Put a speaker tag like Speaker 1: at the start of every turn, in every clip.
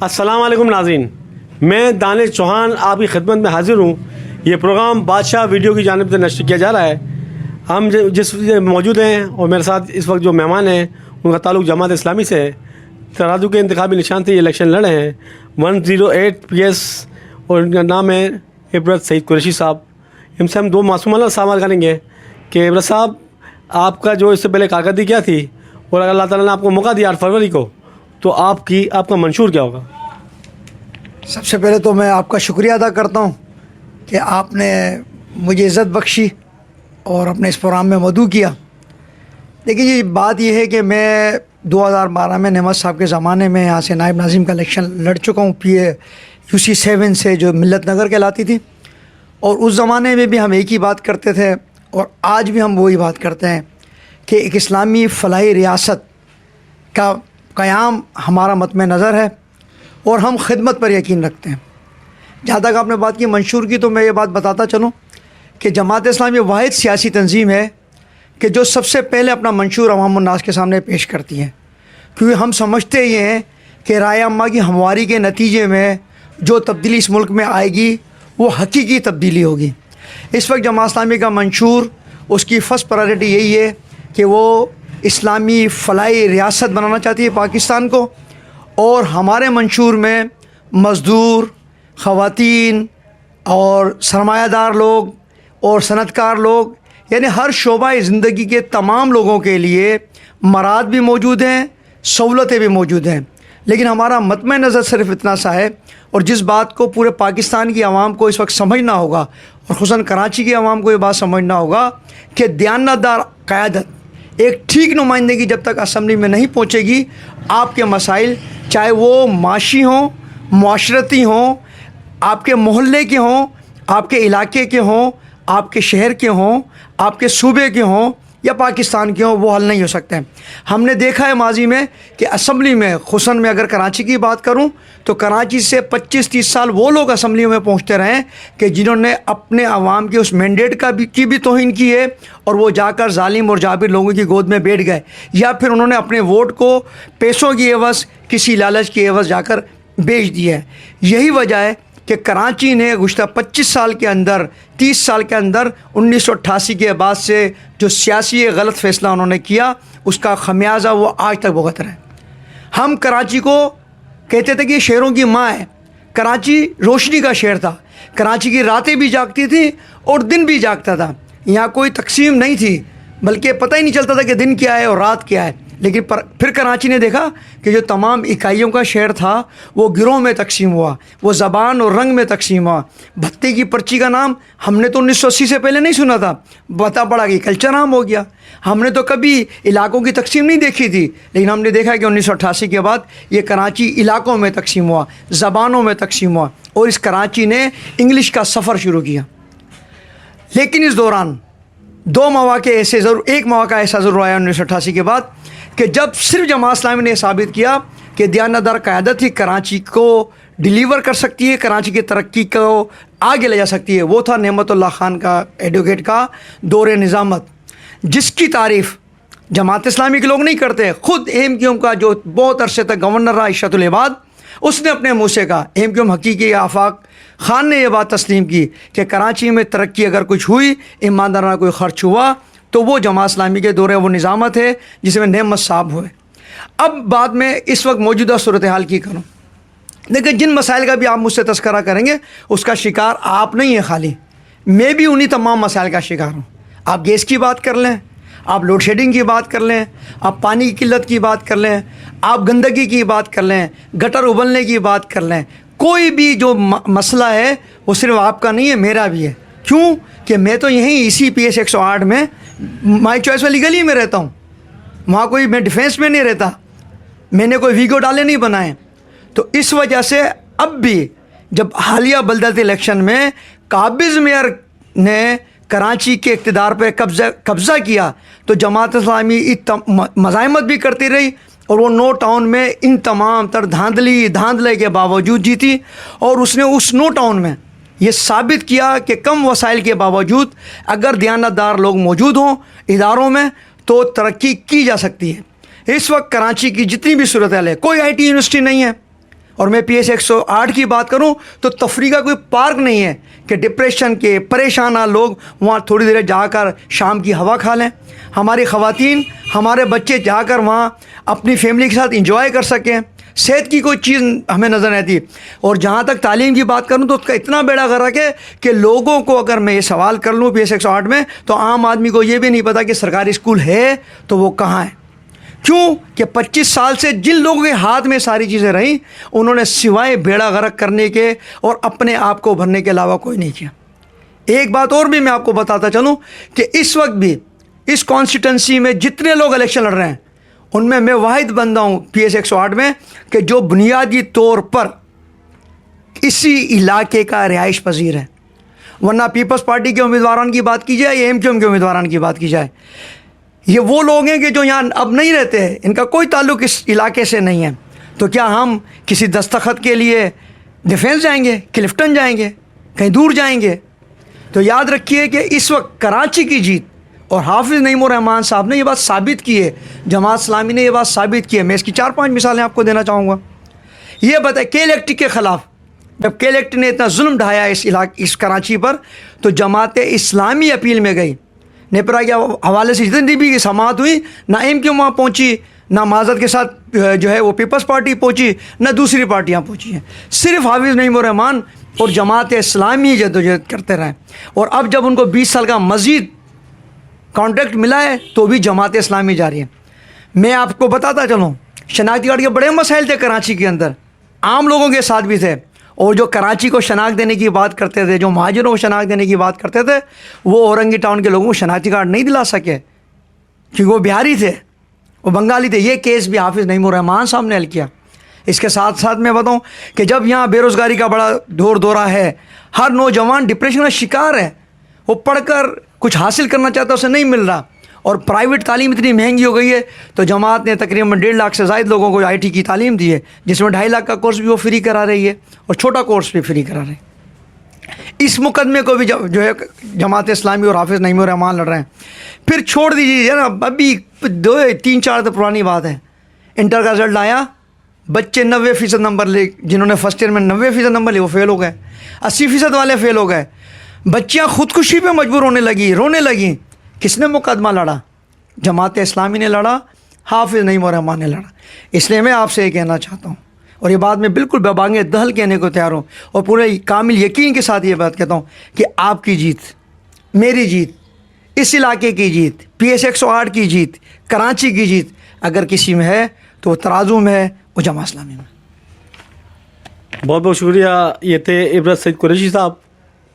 Speaker 1: السلام علیکم ناظرین، میں دانش چوہان آپ کی خدمت میں حاضر ہوں۔ یہ پروگرام بادشاہ ویڈیو کی جانب سے نشر کیا جا رہا ہے۔ ہم جس موجود ہیں اور میرے ساتھ اس وقت جو مہمان ہیں ان کا تعلق جماعت اسلامی سے ہے۔ ترازو کے انتخابی نشان سے یہ الیکشن لڑے ہیں 108 PS اور ان کا نام ہے عبرت سعید قریشی صاحب۔ ان سے ہم دو معصومانہ سوال کریں گے کہ عبرت صاحب، آپ کا جو اس سے پہلے کارکردگی کیا تھی اور اگر اللہ تعالیٰ نے آپ کو موقع دیا 8 فروری کو تو آپ کا منشور کیا ہوگا؟
Speaker 2: سب سے پہلے تو میں آپ کا شکریہ ادا کرتا ہوں کہ آپ نے مجھے عزت بخشی اور اپنے اس پروگرام میں مدعو کیا۔ لیکن یہ بات یہ ہے کہ میں 2012 میں نعمت صاحب کے زمانے میں یہاں سے نائب ناظم کا الیکشن لڑ چکا ہوں UC 7 سے، جو ملت نگر کہلاتی تھی، اور اس زمانے میں بھی ہم ایک ہی بات کرتے تھے اور آج بھی ہم وہی بات کرتے ہیں کہ ایک اسلامی فلاحی ریاست کا قیام ہمارا مطمع نظر ہے اور ہم خدمت پر یقین رکھتے ہیں۔ جہاں تک آپ نے بات کی منشور کی، تو میں یہ بات بتاتا چلوں کہ جماعت اسلامی واحد سیاسی تنظیم ہے کہ جو سب سے پہلے اپنا منشور عوام الناس کے سامنے پیش کرتی ہے، کیونکہ ہم سمجھتے یہ ہیں کہ رائے عامہ کی ہمواری کے نتیجے میں جو تبدیلی اس ملک میں آئے گی وہ حقیقی تبدیلی ہوگی۔ اس وقت جماعت اسلامی کا منشور، اس کی فرسٹ پرائرٹی یہی ہے کہ وہ اسلامی فلاحی ریاست بنانا چاہتی ہے پاکستان کو، اور ہمارے منشور میں مزدور، خواتین اور سرمایہ دار لوگ اور صنعت کار لوگ، یعنی ہر شعبہ زندگی کے تمام لوگوں کے لیے مراد بھی موجود ہیں، سہولتیں بھی موجود ہیں۔ لیکن ہمارا مطمع نظر صرف اتنا سا ہے، اور جس بات کو پورے پاکستان کی عوام کو اس وقت سمجھنا ہوگا، اور خصوصاً کراچی کی عوام کو یہ بات سمجھنا ہوگا کہ دیانتدار قیادت، ایک ٹھیک نمائندگی جب تک اسمبلی میں نہیں پہنچے گی، آپ کے مسائل چاہے وہ معاشی ہوں، معاشرتی ہوں، آپ کے محلے کے ہوں، آپ کے علاقے کے ہوں، آپ کے شہر کے ہوں، آپ کے صوبے کے ہوں یا پاکستان کے ہوں، وہ حل نہیں ہو سکتے ہیں۔ ہم نے دیکھا ہے ماضی میں کہ اسمبلی میں، خصوصاً میں اگر کراچی کی بات کروں تو کراچی سے 25-30 سال وہ لوگ اسمبلی میں پہنچتے رہے کہ جنہوں نے اپنے عوام کے اس مینڈیٹ کی بھی توہین کی ہے، اور وہ جا کر ظالم اور جابر لوگوں کی گود میں بیٹھ گئے، یا پھر انہوں نے اپنے ووٹ کو پیسوں کی عوض، کسی لالچ کی عوض جا کر بیچ دیا ہے۔ یہی وجہ ہے کہ کراچی نے گزشتہ 25 سال کے اندر، 30 سال کے اندر 1988 کے بعد سے جو سیاسی غلط فیصلہ انہوں نے کیا، اس کا خمیازہ وہ آج تک بھگت رہے ہیں۔ ہم کراچی کو کہتے تھے کہ یہ شہروں کی ماں ہے۔ کراچی روشنی کا شہر تھا، کراچی کی راتیں بھی جاگتی تھیں اور دن بھی جاگتا تھا۔ یہاں کوئی تقسیم نہیں تھی، بلکہ پتہ ہی نہیں چلتا تھا کہ دن کیا ہے اور رات کیا ہے۔ لیکن پھر کراچی نے دیکھا کہ جو تمام اکائیوں کا شہر تھا وہ گروہ میں تقسیم ہوا، وہ زبان اور رنگ میں تقسیم ہوا۔ بھتے کی پرچی کا نام ہم نے تو 1980 سے پہلے نہیں سنا تھا، بتا پڑا کہ کلچر عام ہو گیا۔ ہم نے تو کبھی علاقوں کی تقسیم نہیں دیکھی تھی، لیکن ہم نے دیکھا کہ 1988 کے بعد یہ کراچی علاقوں میں تقسیم ہوا، زبانوں میں تقسیم ہوا، اور اس کراچی نے انگلش کا سفر شروع کیا۔ لیکن اس دوران ایک مواقع ایسا ضرور آیا 1988 کے بعد کہ جب صرف جماعت اسلامی نے یہ ثابت کیا کہ دیانتدار قیادت ہی کراچی کو ڈیلیور کر سکتی ہے، کراچی کی ترقی کو آگے لے جا سکتی ہے۔ وہ تھا نعمت اللہ خان کا، ایڈوکیٹ کا دور نظامت، جس کی تعریف جماعت اسلامی کے لوگ نہیں کرتے۔ خود AMQM کا جو بہت عرصے تک گورنر رہا عشرت العباد، اس نے اپنے منہ سے کہا، AMQM حقیقی آفاق خان نے یہ بات تسلیم کی کہ کراچی میں ترقی اگر کچھ ہوئی، ایماندارانہ کوئی خرچ ہوا، تو وہ جماعت اسلامی کے دور وہ نظامت ہے جس میں نعمت صاحب ہوئے۔ اب بات میں اس وقت موجودہ صورتحال کی کروں، لیکن جن مسائل کا بھی آپ مجھ سے تذکرہ کریں گے اس کا شکار آپ نہیں ہیں، خالی میں بھی انہی تمام مسائل کا شکار ہوں۔ آپ گیس کی بات کر لیں، آپ لوڈ شیڈنگ کی بات کر لیں، آپ پانی کی قلت کی بات کر لیں، آپ گندگی کی بات کر لیں، گٹر ابلنے کی بات کر لیں، کوئی بھی جو مسئلہ ہے وہ صرف آپ کا نہیں ہے، میرا بھی ہے۔ کیوں کہ میں تو یہیں ECPS 108 میں مائی چوائس والی گلی میں رہتا ہوں، وہاں کوئی میں ڈیفینس میں نہیں رہتا، میں نے کوئی ویگو ڈالے نہیں بنائے۔ تو اس وجہ سے اب بھی جب حالیہ بلدیاتی الیکشن میں قابض میئر نے کراچی کے اقتدار پہ قبضہ کیا تو جماعت اسلامی مزاحمت بھی کرتی رہی، اور وہ 9 ٹاؤن میں ان تمام تر دھاندلے کے باوجود جیتی، اور اس نے اس 9 ٹاؤن میں یہ ثابت کیا کہ کم وسائل کے باوجود اگر دیانتدار لوگ موجود ہوں اداروں میں تو ترقی کی جا سکتی ہے۔ اس وقت کراچی کی جتنی بھی صورتحال ہے، کوئی IT یونیورسٹی نہیں ہے، اور میں پی ایس 108 کی بات کروں تو تفریح کا کوئی پارک نہیں ہے کہ ڈپریشن کے پریشانہ لوگ وہاں تھوڑی دیر جا کر شام کی ہوا کھا لیں. ہماری خواتین ہمارے بچے جا کر وہاں اپنی فیملی کے ساتھ انجوائے کر سکیں. صحت کی کوئی چیز ہمیں نظر نہیں آتی. اور جہاں تک تعلیم کی بات کروں تو اس کا اتنا بیڑا غرق ہے کہ لوگوں کو اگر میں یہ سوال کر لوں پی ایس 108 میں تو عام آدمی کو یہ بھی نہیں پتا کہ سرکاری اسکول ہے تو وہ کہاں ہے. کیوں کہ 25 سال سے جن لوگوں کے ہاتھ میں ساری چیزیں رہیں انہوں نے سوائے بیڑا غرق کرنے کے اور اپنے آپ کو بھرنے کے علاوہ کوئی نہیں کیا. ایک بات اور بھی میں آپ کو بتاتا چلوں کہ اس وقت بھی اس کانسٹیٹنسی میں جتنے لوگ الیکشن لڑ رہے ہیں ان میں واحد بندہ ہوں پی ایس 108 میں کہ جو بنیادی طور پر اسی علاقے کا رہائش پذیر ہے. ورنہ پیپلز پارٹی کے امیدواران کی بات کی جائے یا ایم کیو ایم کے امیدواران کی بات کی جائے, یہ وہ لوگ ہیں کہ جو یہاں اب نہیں رہتے ہیں, ان کا کوئی تعلق اس علاقے سے نہیں ہے. تو کیا ہم کسی دستخط کے لیے ڈیفینس جائیں گے, کلفٹن جائیں گے, کہیں دور جائیں گے؟ تو یاد رکھیے کہ اس وقت کراچی کی جیت, اور حافظ نعیم الرحمان صاحب نے یہ بات ثابت کی ہے, جماعت اسلامی نے یہ بات ثابت کی ہے. میں اس کی 4-5 مثالیں آپ کو دینا چاہوں گا. یہ بتائیں کے ایل ایکٹ کے خلاف جب کے ایل ایکٹ نے اتنا ظلم ڈھایا اس کراچی پر تو جماعت اسلامی اپیل میں گئی. نیپرا کے حوالے سے جتنی بھی سماعت ہوئی, نہ ایم کیو وہاں پہنچی, نہ معذرت کے ساتھ جو ہے وہ پیپلز پارٹی پہنچی, نہ دوسری پارٹیاں پہنچی ہیں. صرف حافظ نعیم الرحمان اور جماعت اسلامی جدوجہد کرتے رہے. اور اب جب ان کو 20 سال کا مزید کانٹریکٹ ملا ہے تو بھی جماعت اسلامی جاری ہے. میں آپ کو بتاتا چلوں, شناختی کارڈ کے بڑے مسائل تھے کراچی کے اندر, عام لوگوں کے ساتھ بھی تھے. اور جو کراچی کو شناخت دینے کی بات کرتے تھے, جو مہاجروں کو شناخت دینے کی بات کرتے تھے, وہ اورنگی ٹاؤن کے لوگوں کو شناختی کارڈ نہیں دلا سکے کیونکہ وہ بہاری تھے, وہ بنگالی تھے. یہ کیس بھی حافظ نعیم الرحمان صاحب نے حل کیا. اس کے ساتھ ساتھ میں بتاؤں کہ جب یہاں بے روزگاری کا بڑا دورہ ہے, ہر نوجوان ڈپریشن کا شکار ہے, وہ پڑھ کر کچھ حاصل کرنا چاہتا ہے, اسے نہیں مل رہا, اور پرائیویٹ تعلیم اتنی مہنگی ہو گئی ہے تو جماعت نے تقریباً 1.5 لاکھ سے زائد لوگوں کو آئی ٹی کی تعلیم دی ہے, جس میں 2.5 لاکھ کا کورس بھی وہ فری کرا رہی ہے اور چھوٹا کورس بھی فری کرا رہے ہیں. اس مقدمے کو بھی جو ہے جماعت اسلامی اور حافظ نعیم الرحمان لڑ رہے ہیں. پھر چھوڑ دیجیے نا, ابھی 2-3-4 تو پرانی بات ہے, انٹر کا رزلٹ آیا, بچے 90% نمبر لے, جنہوں نے فرسٹ ایئر میں 90% نمبر لے وہ فیل ہو گئے, 80% والے فیل ہو گئے. بچیاں خودکشی پہ مجبور ہونے لگی, رونے لگیں. کس نے مقدمہ لڑا؟ جماعت اسلامی نے لڑا, حافظ نعیم الرحمان نے لڑا. اس لیے میں آپ سے یہ کہنا چاہتا ہوں, اور یہ بات میں بالکل ببانگ دہل کہنے کو تیار ہوں, اور پورے کامل یقین کے ساتھ یہ بات کہتا ہوں کہ آپ کی جیت, میری جیت, اس علاقے کی جیت, پی ایس 108 کی جیت, کراچی کی جیت اگر کسی میں ہے تو وہ ترازو میں ہے, وہ جماعت اسلامی میں.
Speaker 1: بہت بہت شکریہ. یہ تھے عبرت سعید قریشی صاحب,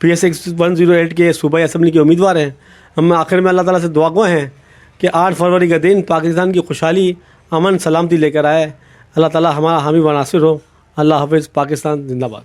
Speaker 1: پی ایس 108 کے صوبائی اسمبلی کے امیدوار ہیں. ہم آخر میں اللہ تعالیٰ سے دعا گوئے ہیں کہ 8 فروری کا دن پاکستان کی خوشحالی, امن, سلامتی لے کر آئے. اللہ تعالیٰ ہمارا حامی و ناصر ہو. اللہ حافظ. پاکستان زندہ باد.